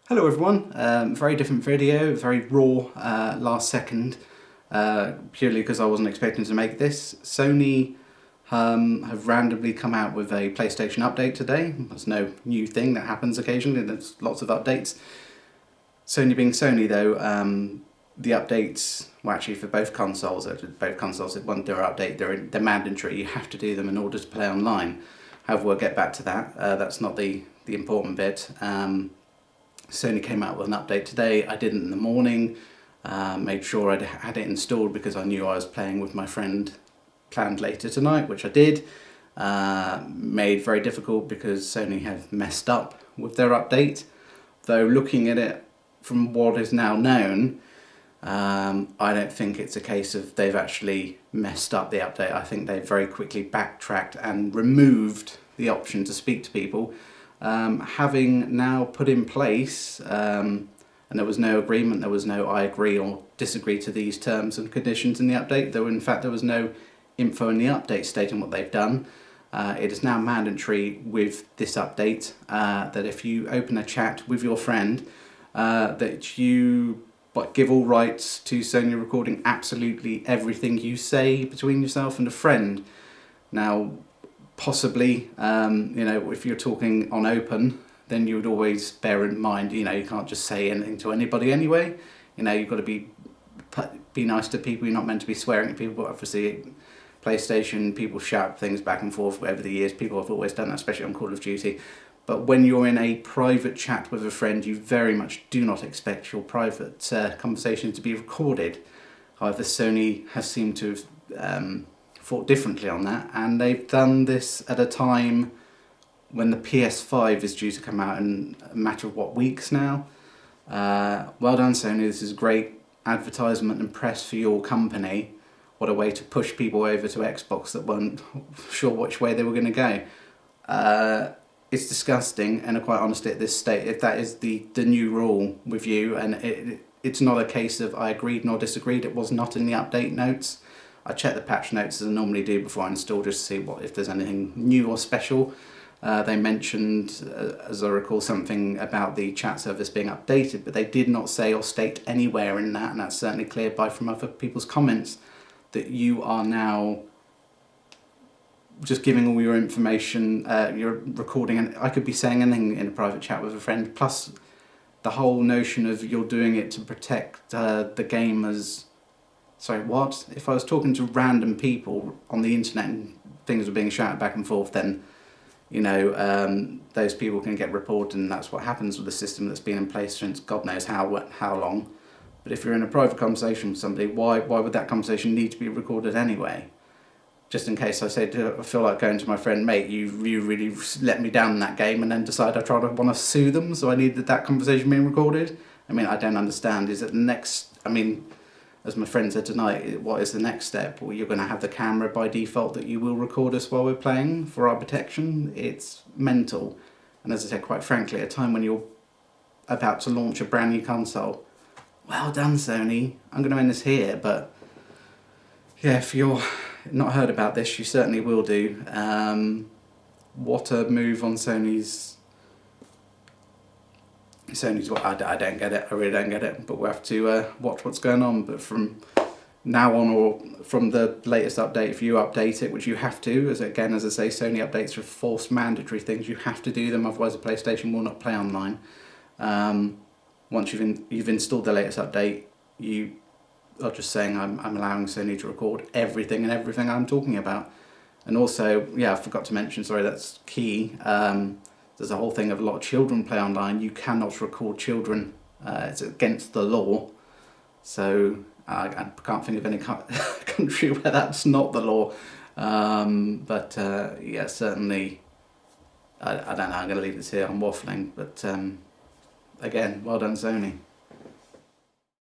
Hello everyone, very different video, very raw last second, purely because I wasn't expecting to make this. Sony have randomly come out with a PlayStation update today. There's no new thing that happens occasionally, there's lots of updates. Sony being Sony though, the updates, well actually for both consoles they want their update, they're mandatory, you have to do them in order to play online. However, we'll get back to that, that's not the important bit. Sony came out with an update today. I did it in the morning, made sure I had it installed because I knew I was playing with my friend planned later tonight, which I did. Made very difficult because Sony have messed up with their update. Though looking at it from what is now known, I don't think it's a case of they've actually messed up the update. I think they very quickly backtracked and removed the option to speak to people. Having now put in place, and there was no agreement, there was no I agree or disagree to these terms and conditions in the update, though in fact there was no info in the update stating what they've done. It is now mandatory with this update that if you open a chat with your friend, that you give all rights to Sony recording absolutely everything you say between yourself and a friend. Now, possibly, if you're talking on open, then you would always bear in mind, you can't just say anything to anybody anyway. You've got to be nice to people. You're not meant to be swearing at people. But obviously, PlayStation, people shout things back and forth over the years. People have always done that, especially on Call of Duty. But when you're in a private chat with a friend, you very much do not expect your private conversation to be recorded. However, Sony has seemed to have thought differently on that, and they've done this at a time when the PS5 is due to come out in a matter of weeks now. Well done, Sony, this is great advertisement and press for your company. What a way to push people over to Xbox that weren't sure which way they were going to go. It's disgusting, and quite honestly at this state, if that is the new rule with you, and it's not a case of I agreed nor disagreed, it was not in the update notes. I check the patch notes as I normally do before I install, just to see if there's anything new or special. They mentioned, as I recall, something about the chat service being updated, but they did not say or state anywhere in that, and that's certainly clear from other people's comments, that you are now just giving all your information, you're recording, and I could be saying anything in a private chat with a friend, plus the whole notion of you're doing it to protect the gamers. Sorry, what? If I was talking to random people on the internet and things were being shouted back and forth, then, those people can get reported, and that's what happens with a system that's been in place since God knows how long. But if you're in a private conversation with somebody, why would that conversation need to be recorded anyway? Just in case I say, I feel like going to my friend, mate, you really let me down in that game, and then decide I want to sue them, so I needed that conversation being recorded. I don't understand. Is it the next, as my friend said tonight, what is the next step? Well, you're going to have the camera by default that you will record us while we're playing for our protection. It's mental. And as I said, quite frankly, at a time when you're about to launch a brand new console, well done, Sony. I'm going to end this here, but yeah, if you're not heard about this, you certainly will do. What a move on Sony's. I don't get it, I really don't get it, but we'll have to watch what's going on. But from now on, or from the latest update, if you update it, which you have to, as I say, Sony updates are forced mandatory things, you have to do them, otherwise the PlayStation will not play online. Once you've installed the latest update, you are just saying I'm allowing Sony to record everything and everything I'm talking about. And also, yeah, I forgot to mention, sorry, that's key, there's a whole thing of a lot of children play online. You cannot record children. It's against the law. So I can't think of any country where that's not the law. Yeah, certainly, I don't know, I'm going to leave this here. I'm waffling. But again, well done, Sony.